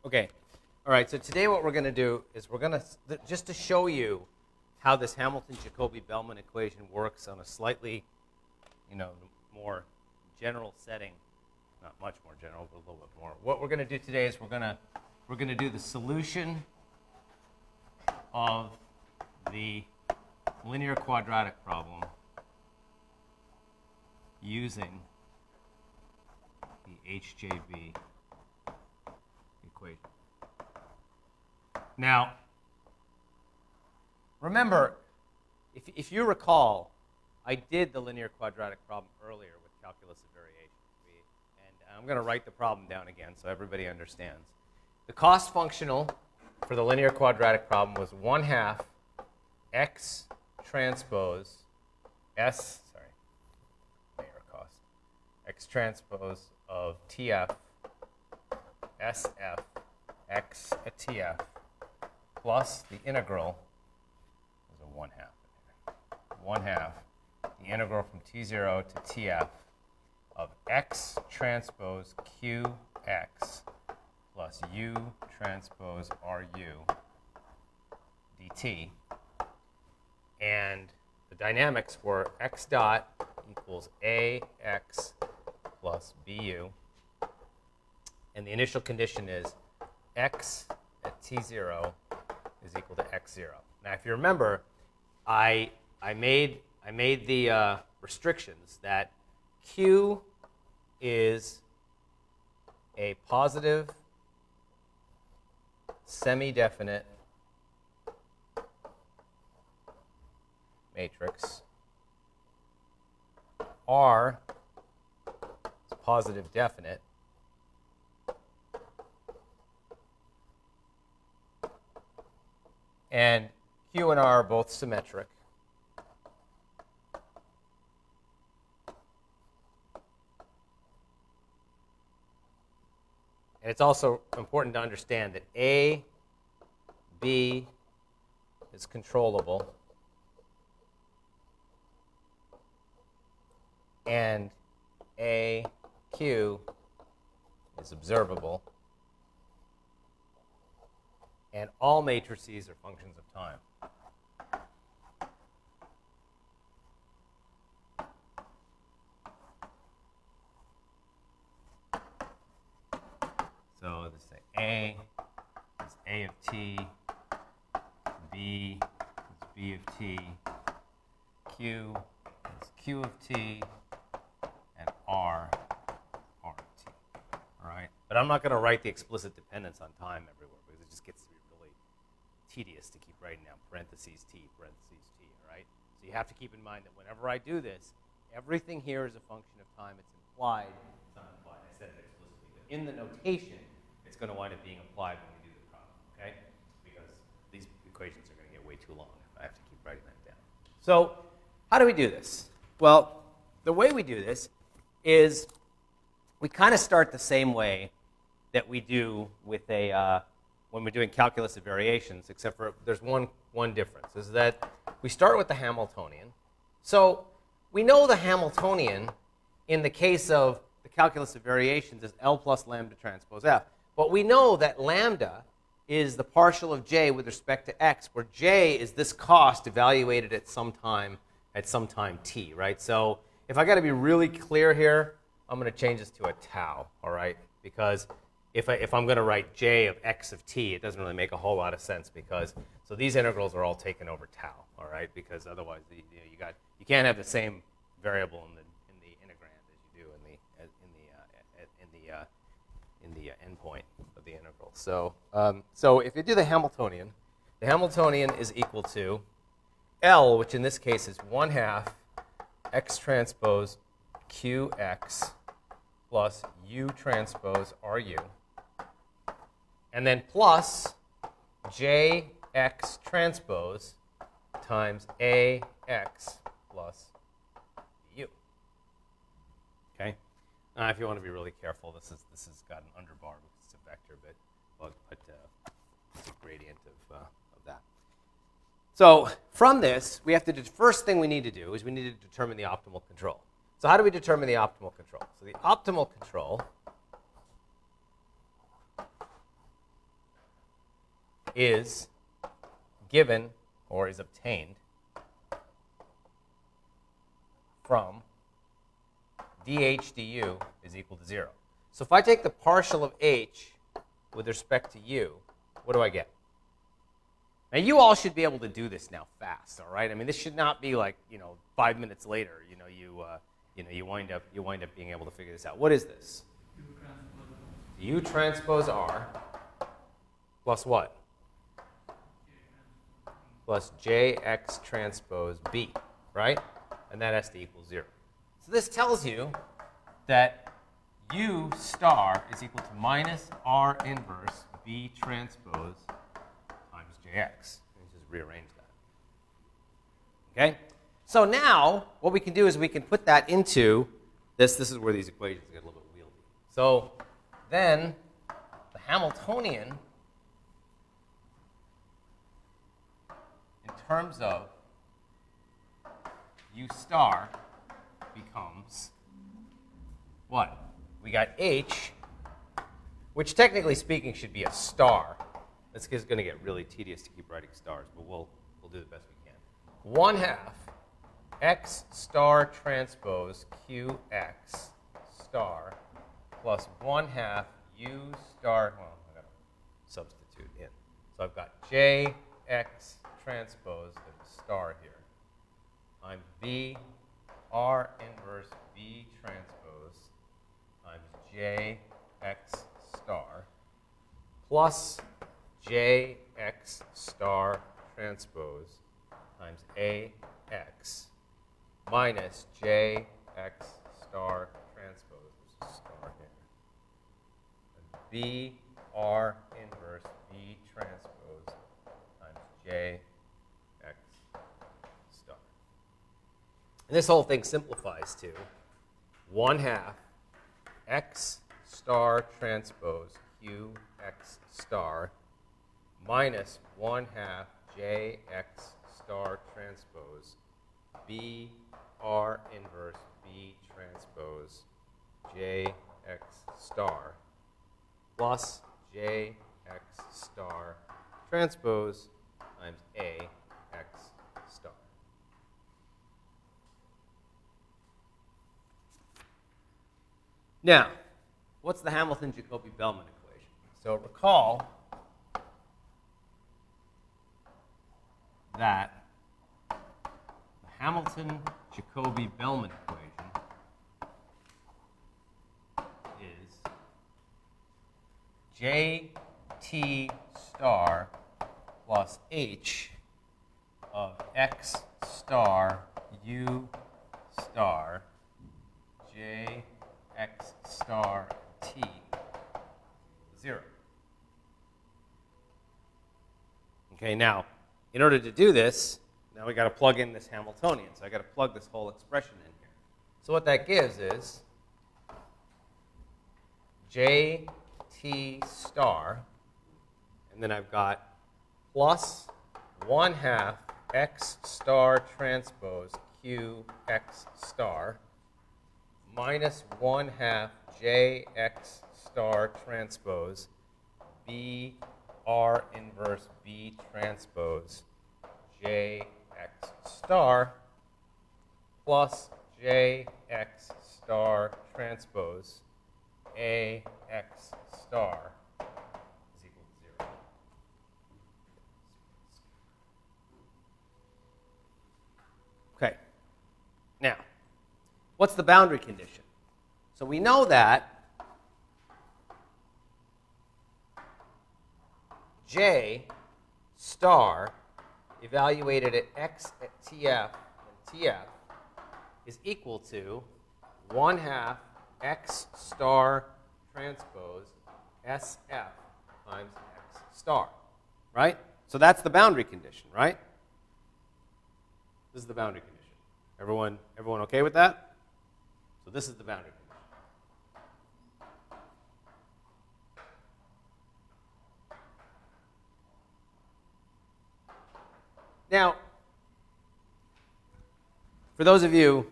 Okay. All right, so today what we're going to do is we're going to, just to show you how this Hamilton-Jacobi-Bellman equation works on a slightly, more general setting, not much more general, but a little bit more. What we're going to do today is we're going to do the solution of the linear quadratic problem using the HJB equation. Now, remember, if you recall, I did the linear quadratic problem earlier with calculus of variations. And I'm going to write the problem down again so everybody understands. The cost functional for the linear quadratic problem was 1/2 x transpose s, x transpose of TF SF x at TF plus the integral, there's a 1/2 in there, 1/2 the integral from T0 to TF of x transpose QX plus U transpose RU dt. And the dynamics were x dot equals AX plus BU. And the initial condition is x at T0 is equal to x0. Now, if you remember, I made the restrictions that Q is a positive semi-definite matrix. R is positive definite. And Q and R are both symmetric. And it's also important to understand that A, B is controllable, and A, Q is observable, and all matrices are functions of time. So let's say A is A of t, B is B of t, Q is Q of t, and R of t. All right? But I'm not going to write the explicit dependence on time everywhere because it just gets to be really tedious to keep writing down parentheses t, parentheses t. All right? So you have to keep in mind that whenever I do this, everything here is a function of time. It's implied. It's not implied. I said it explicitly. But in the notation, it's going to wind up being applied when we do the problem, okay? Because these equations are going to get way too long if I have to keep writing that down. So how do we do this? Well, the way we do this is we kind of start the same way that we do with when we're doing calculus of variations, except for there's one difference, is that we start with the Hamiltonian. So we know the Hamiltonian in the case of the calculus of variations is L plus lambda transpose F. But we know that lambda is the partial of j with respect to x, where j is this cost evaluated at some time t, right? So if I got to be really clear here, I'm going to change this to a tau, all right? Because if I'm going to write j of x of t, it doesn't really make a whole lot of sense because so these integrals are all taken over tau, all right? Because otherwise you can't have the same variable in the integrand as you do in the endpoint of the integral. So if you do the Hamiltonian is equal to L, which in this case is 1/2 x transpose QX plus U transpose RU, and then plus JX transpose times AX plus U. Okay? If you want to be really careful, this has got an underbar because it's a vector, but it's a gradient of that. So from this, we have to do, first thing we need to do is we need to determine the optimal control. So how do we determine the optimal control? So the optimal control is given or is obtained from dh du is equal to 0. So if I take the partial of h with respect to u, what do I get? Now, you all should be able to do this now fast, all right? I mean, this should not be like, 5 minutes later, you wind up being able to figure this out. What is this? U transpose R plus what? Plus JX transpose B, right? And that has to equal 0. So this tells you that U star is equal to minus R inverse B transpose times JX. Let's just rearrange that. Okay? So now, what we can do is we can put that into this. This is where these equations get a little bit wieldy. So then the Hamiltonian, in terms of U star, becomes what? We got H, which technically speaking should be a star. This is going to get really tedious to keep writing stars, but we'll do the best we can. 1/2 X star transpose QX star plus 1/2 U star, well, I've got to substitute in. So I've got JX transpose, there's a star here, times B R inverse B transpose times JX star plus JX star transpose times AX minus JX star transpose, there's a star here, and B R inverse B transpose times JX star. And this whole thing simplifies to 1/2 X star transpose QX star minus 1/2 JX star transpose B R inverse B transpose JX star plus JX star transpose times AX star. Now, what's the Hamilton-Jacobi-Bellman equation? So recall that the Hamilton-Jacobi-Bellman equation is JT star plus H of X star U star JX star T 0. Okay, now, in order to do this, now we got to plug in this Hamiltonian. So I got to plug this whole expression in here. So what that gives is JT star, and then I've got plus 1/2 X star transpose QX star minus 1/2 JX star transpose B R inverse B transpose JX star plus JX star transpose AX star is equal to 0. Okay. Now, what's the boundary condition? So we know that J star evaluated at X at TF and TF is equal to 1/2 X star transpose SF times X star, right? So that's the boundary condition, right? This is the boundary condition. Everyone okay with that? So this is the boundary condition. Now, for those of you,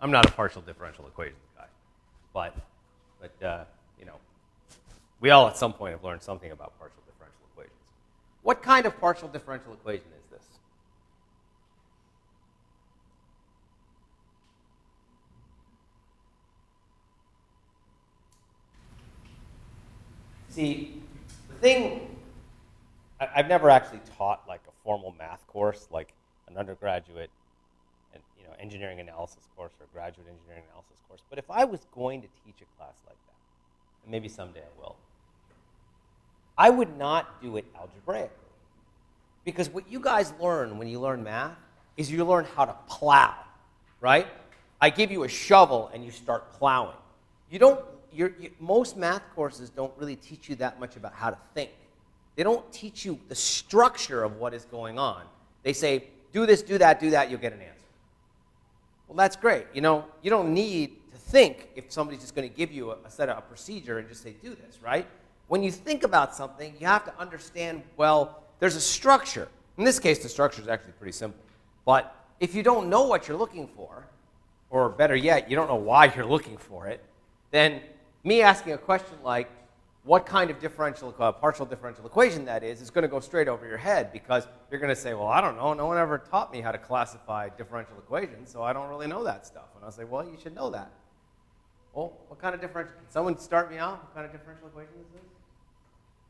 I'm not a partial differential equations guy, but we all at some point have learned something about partial differential equations. What kind of partial differential equation is this? See, the thing, I've never actually taught like a formal math course, like an undergraduate and engineering analysis course or a graduate engineering analysis course. But if I was going to teach a class like that, and maybe someday I will, I would not do it algebraically. Because what you guys learn when you learn math is you learn how to plow, right? I give you a shovel and you start plowing. Most math courses don't really teach you that much about how to think. They don't teach you the structure of what is going on. They say, do this, do that, you'll get an answer. Well, that's great. You don't need to think if somebody's just going to give you a procedure and just say, do this, right? When you think about something, you have to understand, well, there's a structure. In this case, the structure is actually pretty simple. But if you don't know what you're looking for, or better yet, you don't know why you're looking for it, then me asking a question like, what kind of partial differential equation that is going to go straight over your head, because you're going to say, well, I don't know. No one ever taught me how to classify differential equations, so I don't really know that stuff. And I'll say, well, you should know that. Well, what kind of differential? Can someone start me out? What kind of differential equation is this?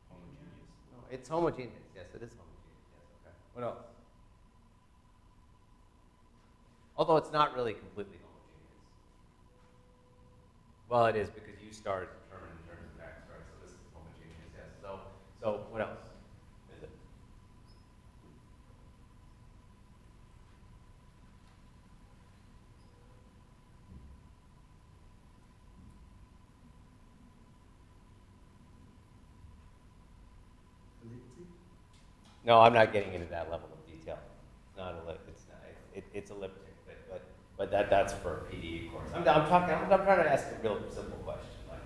Homogeneous. No, it's homogeneous. Yes, it is homogeneous. Yes, okay. What else? Although it's not really completely homogeneous. Well, it is, because you started determining in terms of x, right? So this is homogeneous, yes. So what else is it? No, I'm not getting into that level of detail. It's elliptic, but that's for a PDE course. I'm trying to ask a real simple question, like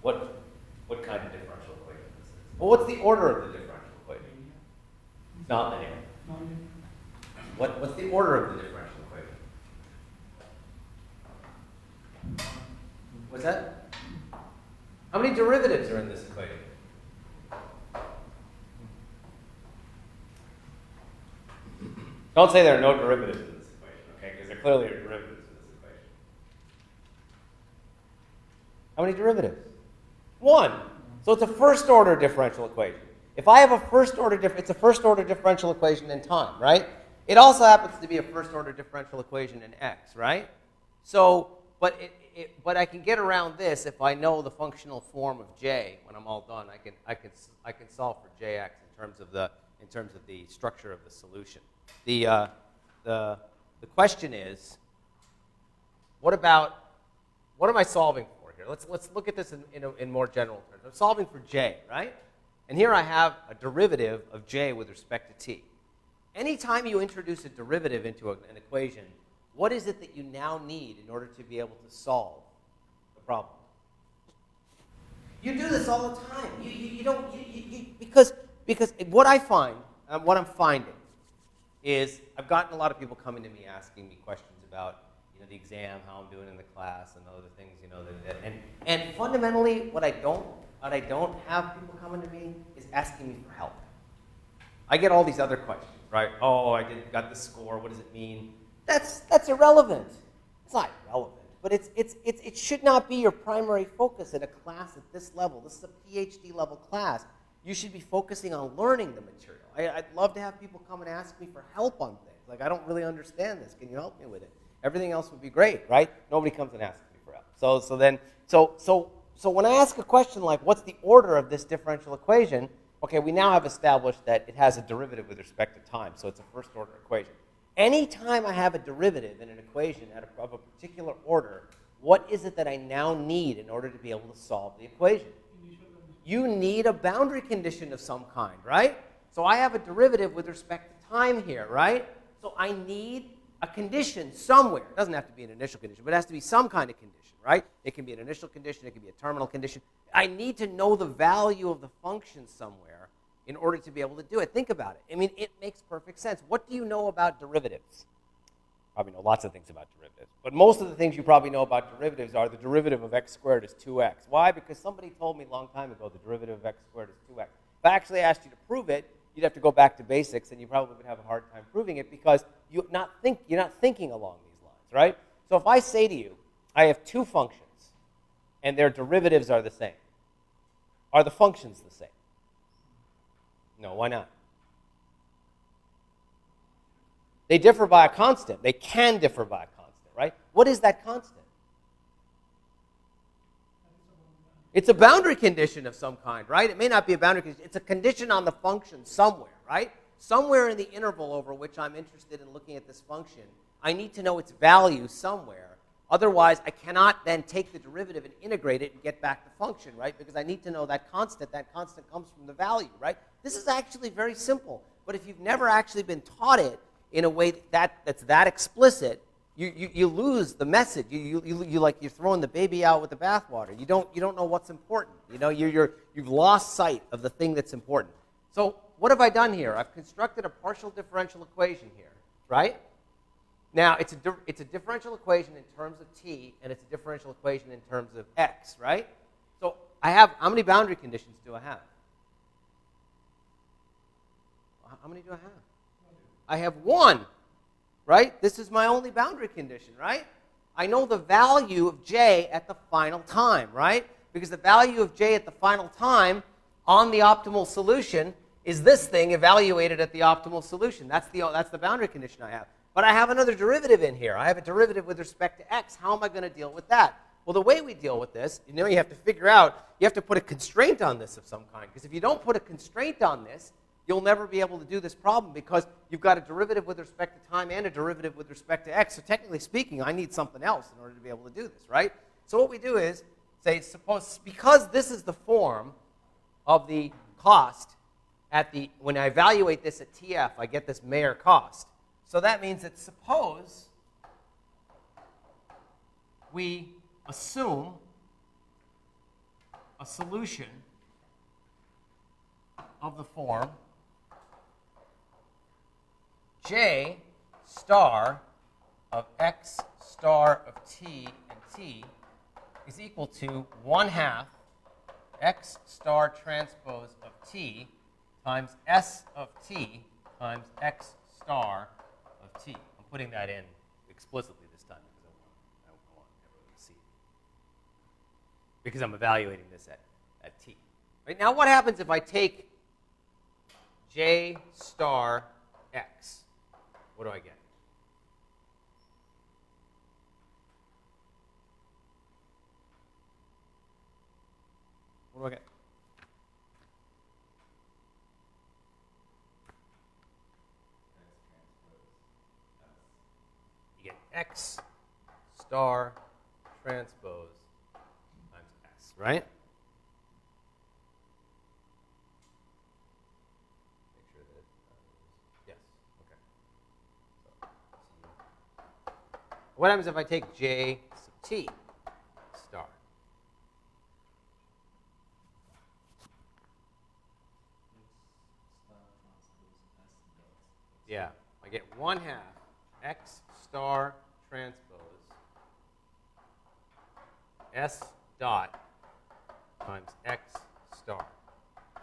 what kind of differential equation this is. Well, what's the order of the differential equation? It's not linear. What's the order of the differential equation? What's that? How many derivatives are in this equation? Don't say there are no derivatives in this equation, okay? Because there clearly are derivatives in this equation. How many derivatives? One. So it's a first-order differential equation. If I have a first-order it's a first-order differential equation in time, right? It also happens to be a first-order differential equation in x, right? So, but I can get around this if I know the functional form of j. When I'm all done, I can solve for jx in terms of the structure of the solution. The question is, what am I solving for here? Let's look at this in more general terms. I'm solving for j, right? And here I have a derivative of j with respect to t. Anytime you introduce a derivative into an equation, what is it that you now need in order to be able to solve the problem? You do this all the time. Because what I find, what I'm finding, is I've gotten a lot of people coming to me asking me questions about the exam, how I'm doing in the class, and other things, and fundamentally, what I don't have people coming to me is asking me for help. I get all these other questions, right? Oh, I got this score. What does it mean? That's irrelevant. It's not irrelevant, but it should not be your primary focus in a class at this level. This is a PhD level class. You should be focusing on learning the material. I'd love to have people come and ask me for help on things. Like, I don't really understand this. Can you help me with it? Everything else would be great, right? Nobody comes and asks me for help. So when I ask a question like, what's the order of this differential equation? Okay, we now have established that it has a derivative with respect to time, so it's a first order equation. Anytime I have a derivative in an equation of a particular order, what is it that I now need in order to be able to solve the equation? You need a boundary condition of some kind, right? So I have a derivative with respect to time here, right? So I need a condition somewhere. It doesn't have to be an initial condition, but it has to be some kind of condition, right? It can be an initial condition. It can be a terminal condition. I need to know the value of the function somewhere in order to be able to do it. Think about it. I mean, it makes perfect sense. What do you know about derivatives? Probably know lots of things about derivatives. But most of the things you probably know about derivatives are the derivative of x squared is 2x. Why? Because somebody told me a long time ago the derivative of x squared is 2x. If I actually asked you to prove it, you'd have to go back to basics, and you probably would have a hard time proving it because you're not thinking along these lines, right? So if I say to you, I have two functions, and their derivatives are the same, are the functions the same? No, why not? They differ by a constant. They can differ by a constant, right? What is that constant? It's a boundary condition of some kind, right? It may not be a boundary condition. It's a condition on the function somewhere, right? Somewhere in the interval over which I'm interested in looking at this function, I need to know its value somewhere. Otherwise, I cannot then take the derivative and integrate it and get back the function, right? Because I need to know that constant. That constant comes from the value, right? This is actually very simple. But if you've never actually been taught it in a way that's that explicit, you lose the message. You're throwing the baby out with the bathwater. You don't know what's important. You know, you've lost sight of the thing that's important. So what have I done here? I've constructed a partial differential equation here, right? Now it's a differential equation in terms of t, and it's a differential equation in terms of x, right? So I have, how many boundary conditions do I have? How many do I have? I have one. Right? This is my only boundary condition, right? I know the value of j at the final time, right? Because the value of j at the final time on the optimal solution is this thing evaluated at the optimal solution. That's the boundary condition I have. But I have another derivative in here. I have a derivative with respect to x. How am I going to deal with that? Well, the way we deal with this, you have to figure out, you have to put a constraint on this of some kind. Because if you don't put a constraint on this, you'll never be able to do this problem because you've got a derivative with respect to time and a derivative with respect to x. So technically speaking, I need something else in order to be able to do this, right? So what we do is say, suppose, because this is the form of the cost when I evaluate this at TF, I get this Mayer cost. So that means that suppose we assume a solution of the form j star of x star of t and t is equal to 1/2 x star transpose of t times s of t times x star of t. I'm putting that in explicitly this time because I want everyone to see it. Because I'm evaluating this at t. Right? Now what happens if I take j star x? What do I get? What do I get? You get x star transpose times s, right? What happens if I take j sub t star? Yeah, I get 1/2 x star transpose s dot times x star.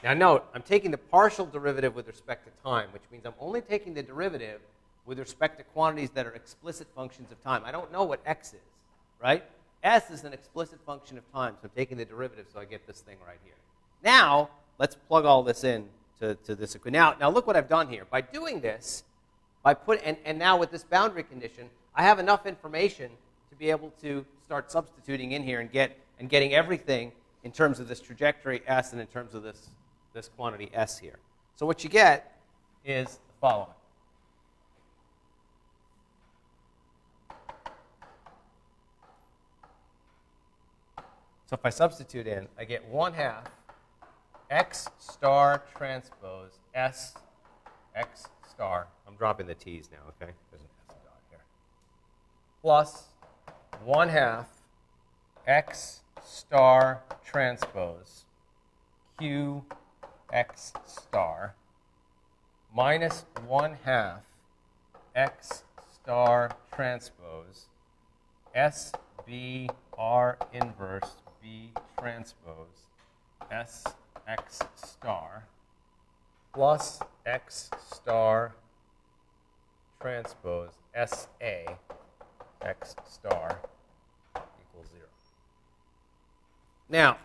Now note, I'm taking the partial derivative with respect to time, which means I'm only taking the derivative with respect to quantities that are explicit functions of time. I don't know what x is, right? S is an explicit function of time, so I'm taking the derivative, so I get this thing right here. Now, let's plug all this in to this equation. Now look what I've done here. By doing this, and now with this boundary condition, I have enough information to be able to start substituting in here and getting everything in terms of this trajectory s and in terms of this quantity s here. So what you get is the following. So if I substitute in, I get 1/2 x star transpose s x star. I'm dropping the t's now, okay? There's an s dot here. Plus 1/2 x star transpose q x star minus 1/2 x star transpose s b r inverse b transpose s x star plus X star transpose SA X star equals 0. Now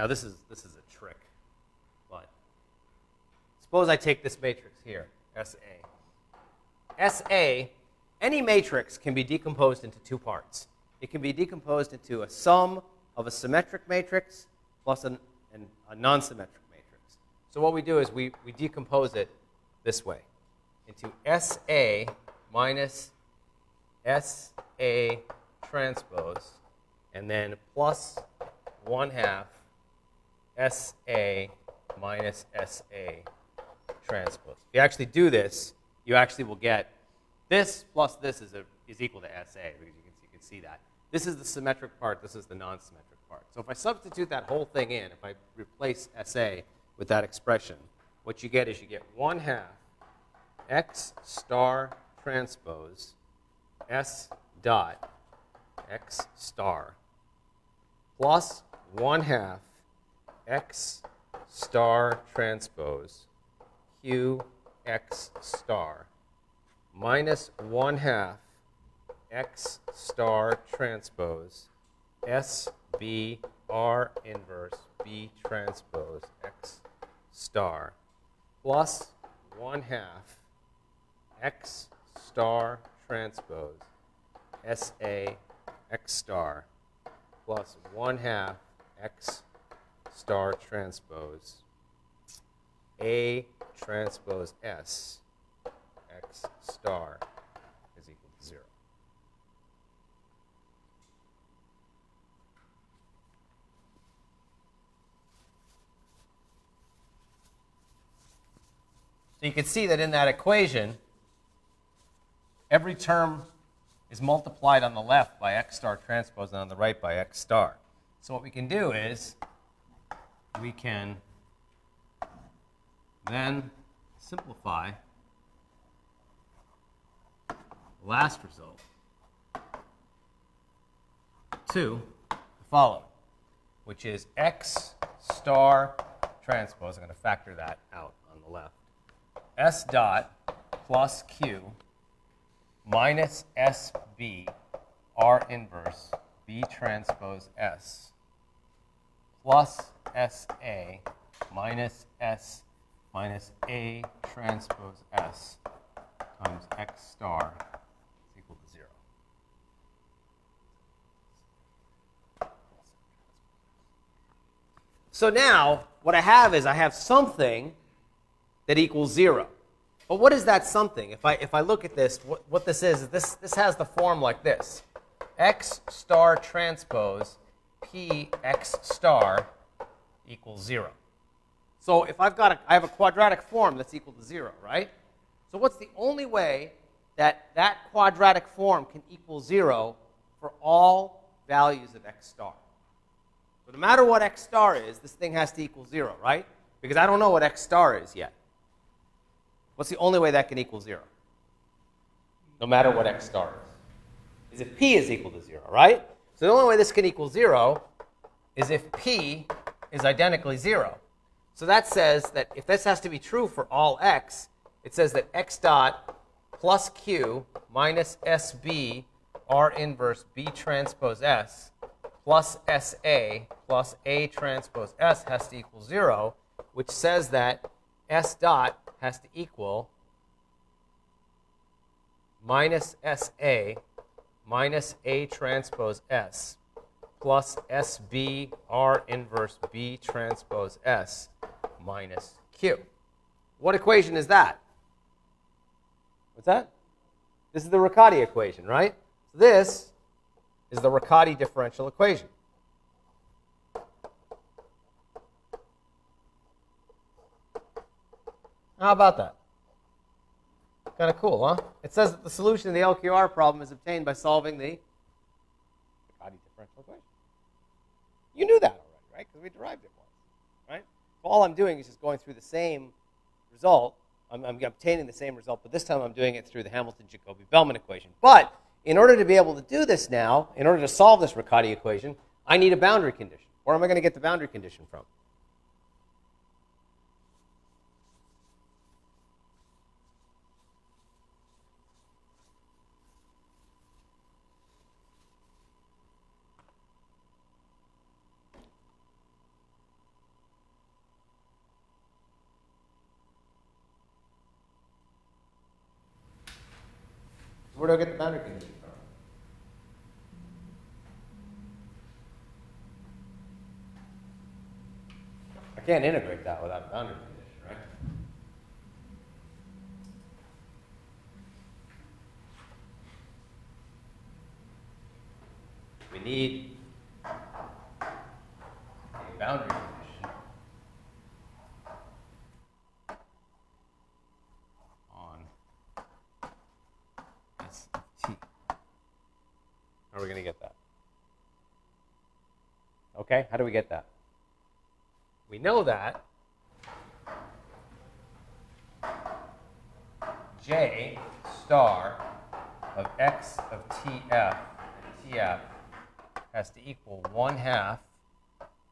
this is a trick, but suppose I take this matrix here, SA. SA, any matrix can be decomposed into two parts. It can be decomposed into a sum of a symmetric matrix plus a non-symmetric matrix. So what we do is we decompose it this way, into SA minus SA transpose, and then plus 1/2 SA minus SA transpose. If you actually do this, you actually will get this plus this is equal to SA, because you can see that. This is the symmetric part, this is the non-symmetric part. So if I substitute that whole thing in, if I replace SA with that expression, what you get is you get 1/2 X star transpose S dot X star plus 1/2 X star transpose Q X star minus 1/2 X star transpose S B R inverse B transpose X star plus 1/2 X star transpose SA X star plus 1/2 X star transpose A transpose S X star is equal to 0. So you can see that in that equation, every term is multiplied on the left by X star transpose and on the right by X star. So what we can do is we can then simplify the last result to the following, which is X star transpose. I'm going to factor that out on the left. S dot plus Q minus SB R inverse B transpose S plus SA minus S minus A transpose S times X star is equal to 0. So now what I have is I have something that equals 0. But what is that something? If I look at this, what this is this has the form like this. X star transpose P X star equals 0. So if I have a quadratic form that's equal to 0, right? So what's the only way that that quadratic form can equal 0 for all values of X star? So no matter what X star is, this thing has to equal 0, right? Because I don't know what X star is yet. What's the only way that can equal 0? No matter what X star is if P is equal to 0, right? So the only way this can equal 0 is if P is identically 0. So that says that if this has to be true for all X, it says that X dot plus Q minus SB R inverse B transpose S plus SA plus A transpose S has to equal 0, which says that S dot has to equal minus SA minus A transpose S plus SB R inverse B transpose S minus Q. What equation is that? What's that? This is the Riccati equation, right? So this is the Riccati differential equation. How about that? Kind of cool, huh? It says that the solution to the LQR problem is obtained by solving the Riccati differential equation. You knew that already, right? Because we derived it once, right? So all I'm doing is just going through the same result. I'm obtaining the same result, but this time I'm doing it through the Hamilton-Jacobi-Bellman equation. But in order to be able to do this now, in order to solve this Riccati equation, I need a boundary condition. Where am I going to get the boundary condition from? Where do I get the boundary condition from? I can't integrate that without a boundary condition, right? We need a boundary condition on S of t. How are we going to get that? Okay, how do we get that? We know that J star of x of tf and tf has to equal 1/2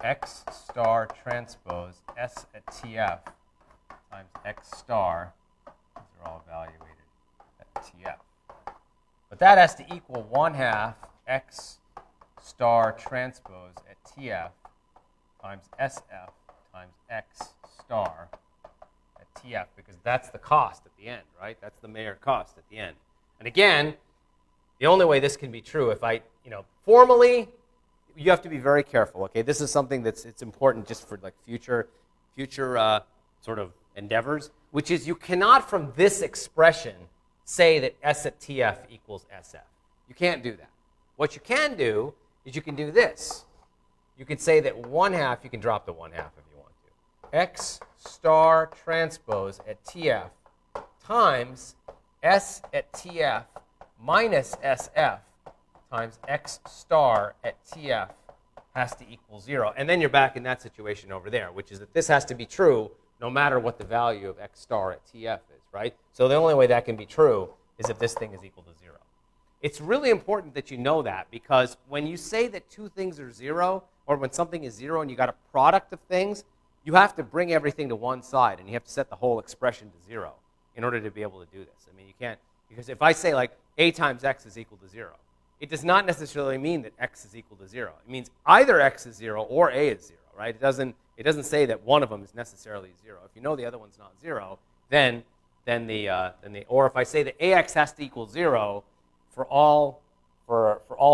x star transpose s at tf times x star, these are all evaluated at tf. But that has to equal 1/2 x star transpose at tf times sf times x star at tf, because that's the cost at the end, right? That's the Mayer cost at the end. And again, the only way this can be true, if I, formally, you have to be very careful, okay? This is something it's important just for like future sort of endeavors, which is you cannot from this expression say that s at tf equals sf. You can't do that. What you can do is you can do this. You can say that 1/2, you can drop the 1/2 if you want to. X star transpose at tf times s at tf minus sf times x star at tf has to equal 0. And then you're back in that situation over there, which is that this has to be true no matter what the value of x star at tf is, right? So the only way that can be true is if this thing is equal to 0. It's really important that you know that, because when you say that two things are 0, or when something is 0 and you got a product of things, you have to bring everything to one side, and you have to set the whole expression to 0 in order to be able to do this. I mean, you can't, because if I say like a times x is equal to 0, it does not necessarily mean that x is equal to 0. It means either x is 0 or a is 0, right? It doesn't say that one of them is necessarily 0. If you know the other one's not 0, or if I say that ax has to equal 0 for all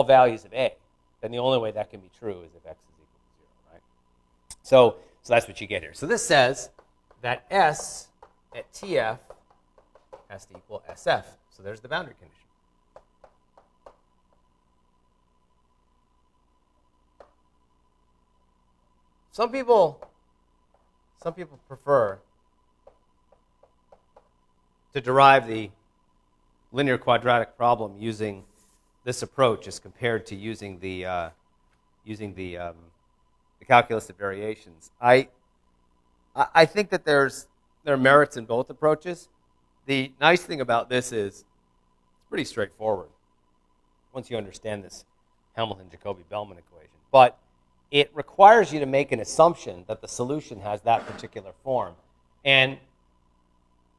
values of a, then the only way that can be true is if x is equal to 0, right? So that's what you get here. So this says that s at tf has to equal sf. So there's the boundary condition. Some people prefer to derive the linear quadratic problem using this approach as compared to using the calculus of variations. I think that there are merits in both approaches. The nice thing about this is it's pretty straightforward once you understand this Hamilton-Jacobi-Bellman equation. But it requires you to make an assumption that the solution has that particular form. And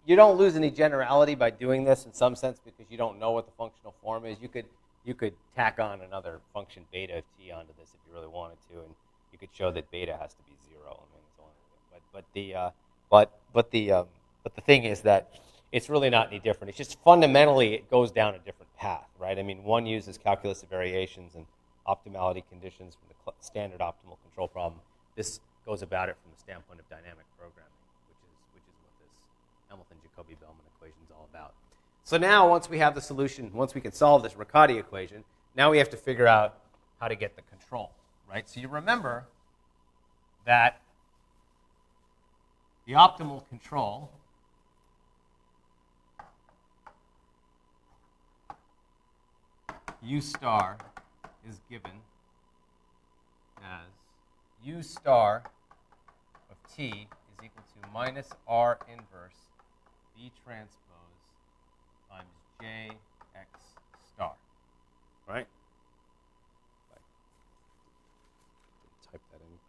you don't lose any generality by doing this in some sense, because you don't know what the functional form is. You could tack on another function beta of t onto this if you really wanted to, and you could show that beta has to be 0. I mean, it's only, but the thing is that it's really not any different. It's just fundamentally it goes down a different path, right? I mean, one uses calculus of variations and optimality conditions from the standard optimal control problem. This goes about it from the standpoint of dynamic programming, which is what this Hamilton-Jacobi-Bellman equation is all about. So now, once we have the solution, once we can solve this Riccati equation, now we have to figure out how to get the control, right? So you remember that the optimal control U star is given as U star of t is equal to minus R inverse B transpose times J x star, right? Type that in.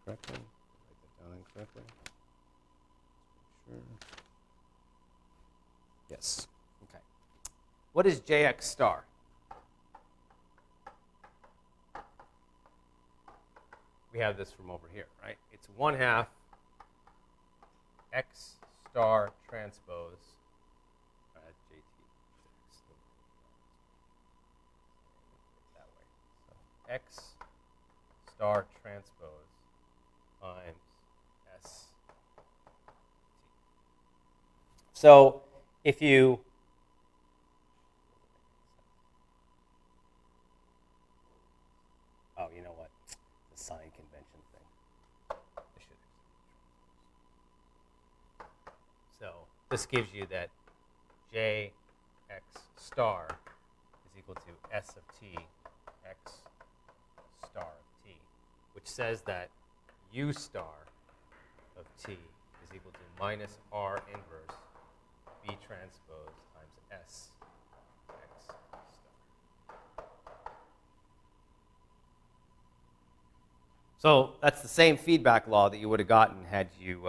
What is Jx star? We have this from over here, right? It's 1/2 x star transpose JT. That way. So x star transpose times s. So if you you know what? The sign convention thing. So this gives you that Jx star is equal to S of t x star of t, which says that U star of t is equal to minus R inverse B transpose times S x star. So that's the same feedback law that you would have gotten had you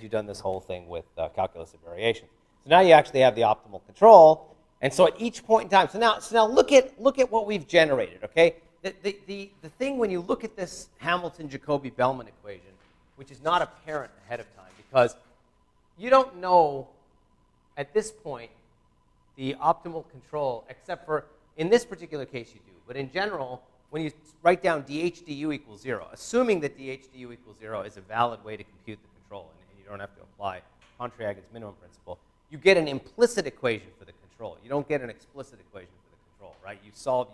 done this whole thing with calculus of variations. So now you actually have the optimal control, and so at each point in time. So now look at what we've generated. Okay, the thing when you look at this Hamilton-Jacobi-Bellman equation, which is not apparent ahead of time, because you don't know at this point the optimal control, except for in this particular case you do. But in general, when you write down dh du equals 0, assuming that dh du equals 0 is a valid way to compute the control, and you don't have to apply Pontryagin's minimum principle, you get an implicit equation for the control. You don't get an explicit equation for the control, right? You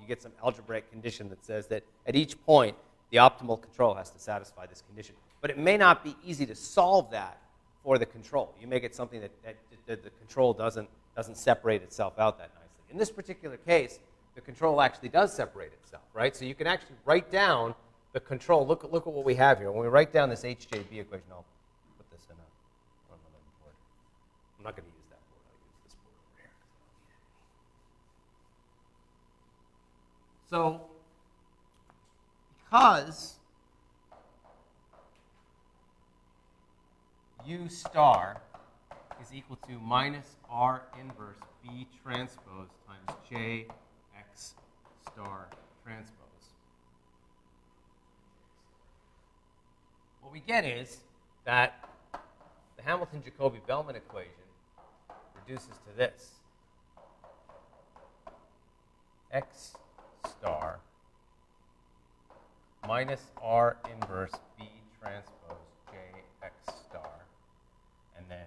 get some algebraic condition that says that at each point, the optimal control has to satisfy this condition. But it may not be easy to solve that for the control. You may get something that the control doesn't separate itself out that nicely. In this particular case, the control actually does separate itself, right? So you can actually write down the control. Look at what we have here. When we write down this HJB equation, I'll put this on another board. I'm not going to use that board. I'll use this board over here. So because U star is equal to minus R inverse B transpose times J x star transpose, what we get is that the Hamilton-Jacobi-Bellman equation reduces to this. X star minus R inverse B transpose J x star, and then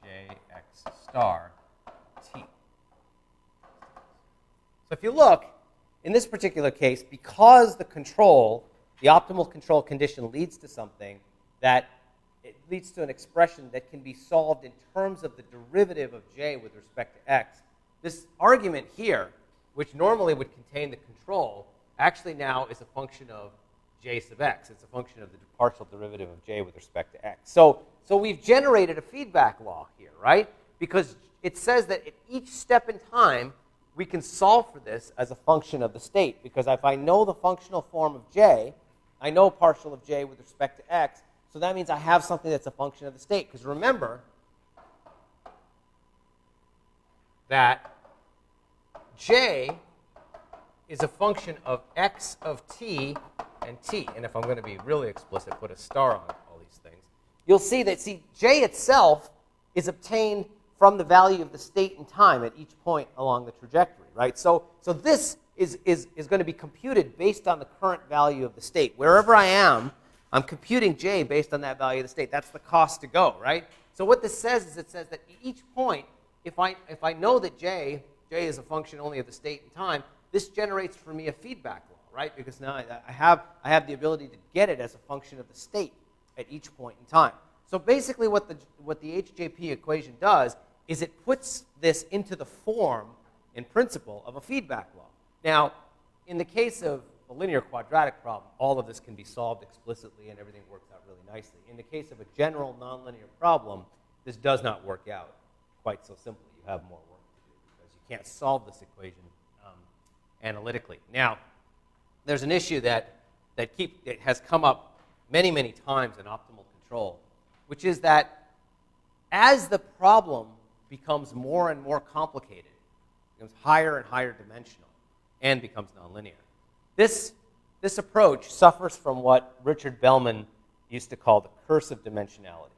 J x star t. So if you look, in this particular case, because the control, the optimal control condition leads to something that it leads to an expression that can be solved in terms of the derivative of j with respect to x, this argument here, which normally would contain the control, actually now is a function of j sub x. It's a function of the partial derivative of j with respect to x. So we've generated a feedback law here, right? Because it says that at each step in time, we can solve for this as a function of the state. Because if I know the functional form of j, I know partial of j with respect to x, so that means I have something that's a function of the state. Because remember that j is a function of x of t and t. And if I'm going to be really explicit, put a star on all these things. You'll see that, j itself is obtained from the value of the state and time at each point along the trajectory, right? So this is going to be computed based on the current value of the state. Wherever I am, I'm computing j based on that value of the state. That's the cost to go, right? So what this says is it says that at each point, if I know that j is a function only of the state and time, this generates for me a feedback law, right? Because now I have the ability to get it as a function of the state at each point in time. So basically what the HJP equation does is it puts this into the form, in principle, of a feedback law. Now, in the case of a linear quadratic problem, all of this can be solved explicitly and everything works out really nicely. In the case of a general nonlinear problem, this does not work out quite so simply. You have more work to do because you can't solve this equation analytically. Now, there's an issue that has come up many, many times in optimal control, which is that as the problem becomes more and more complicated, becomes higher and higher dimensional, and becomes nonlinear. This approach suffers from what Richard Bellman used to call the curse of dimensionality.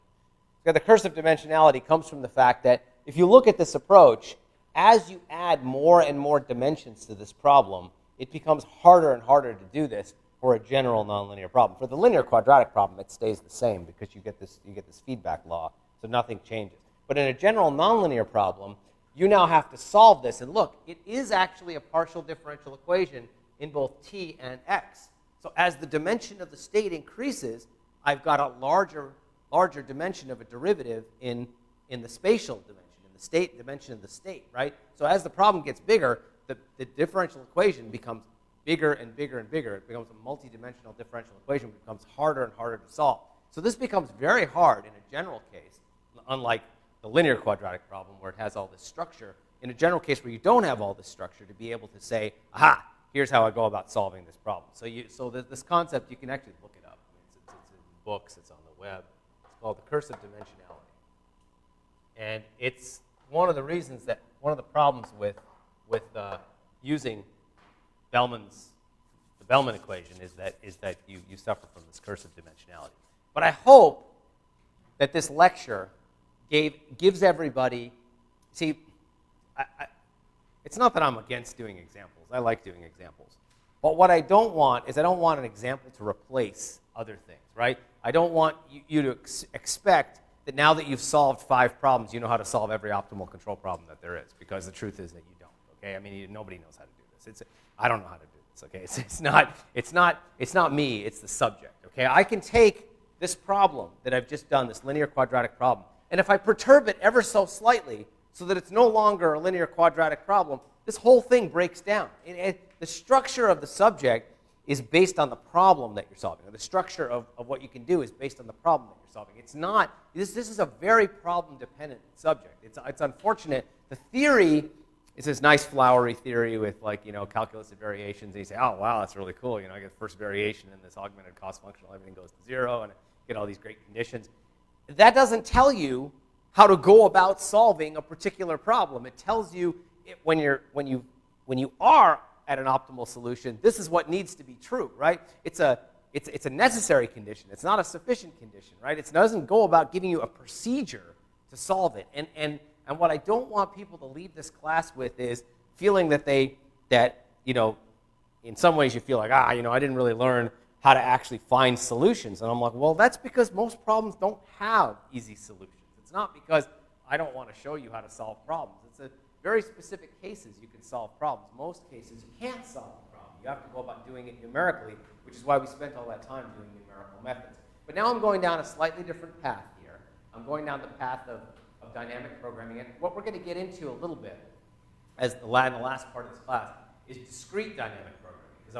The curse of dimensionality comes from the fact that if you look at this approach, as you add more and more dimensions to this problem, it becomes harder and harder to do this for a general nonlinear problem. For the linear quadratic problem, it stays the same because you get this feedback law, so nothing changes. But in a general nonlinear problem, you now have to solve this. And look, it is actually a partial differential equation in both t and x. So as the dimension of the state increases, I've got a larger dimension of a derivative in the spatial dimension, in the state dimension of the state, right? So as the problem gets bigger, the differential equation becomes bigger and bigger and bigger. It becomes a multidimensional differential equation. It becomes harder and harder to solve. So this becomes very hard in a general case, unlike the linear quadratic problem where it has all this structure. In a general case where you don't have all this structure, to be able to say, aha, here's how I go about solving this problem. So this concept, you can actually look it up. It's in books. It's on the web. It's called the curse of dimensionality. And it's one of the reasons that, one of the problems with using the Bellman equation is that you suffer from this curse of dimensionality. But I hope that this lecture gives everybody, see, it's not that I'm against doing examples. I like doing examples. But what I don't want is I don't want an example to replace other things, right? I don't want you to expect that now that you've solved 5 problems, you know how to solve every optimal control problem that there is, because the truth is that you don't, okay? I mean, nobody knows how to do this. I don't know how to do this, okay? It's not me, it's the subject, okay? I can take this problem that I've just done, this linear quadratic problem, and if I perturb it ever so slightly so that it's no longer a linear quadratic problem, this whole thing breaks down. The structure of the subject is based on the problem that you're solving. The structure of what you can do is based on the problem that you're solving. It's not, this is a very problem-dependent subject. It's unfortunate. The theory is this nice flowery theory with calculus and variations, and you say, oh, wow, that's really cool. I get the first variation in this augmented cost functional, everything goes to 0, and I get all these great conditions. That doesn't tell you how to go about solving a particular problem. It tells you when you are at an optimal solution, this is what needs to be true, right? It's a necessary condition. It's not a sufficient condition, right? It doesn't go about giving you a procedure to solve it. And what I don't want people to leave this class with is feeling that in some ways you feel like, I didn't really learn how to actually find solutions. And I'm like, well, that's because most problems don't have easy solutions. It's not because I don't want to show you how to solve problems. It's a very specific cases you can solve problems. Most cases you can't solve a problem. You have to go about doing it numerically, which is why we spent all that time doing numerical methods. But now I'm going down a slightly different path here. I'm going down the path of dynamic programming. And what we're going to get into a little bit as the last part of this class is discrete dynamic programming, because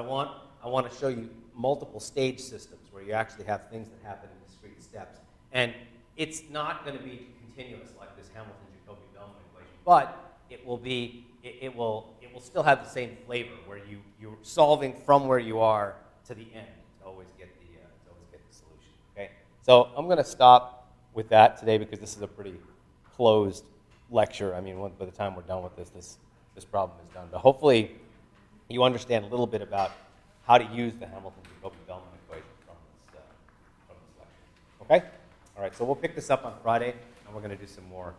I want to show you multiple stage systems where you actually have things that happen in discrete steps. And it's not going to be continuous like this Hamilton-Jacobi-Bellman equation, but it will still have the same flavor where you're solving from where you are to the end to always get the solution. Okay, so I'm going to stop with that today because this is a pretty closed lecture. I mean, by the time we're done with this problem is done. But hopefully, you understand a little bit about how to use the Hamilton-Jacobi-Bellman equation from this lecture. Okay, all right. So we'll pick this up on Friday, and we're going to do some more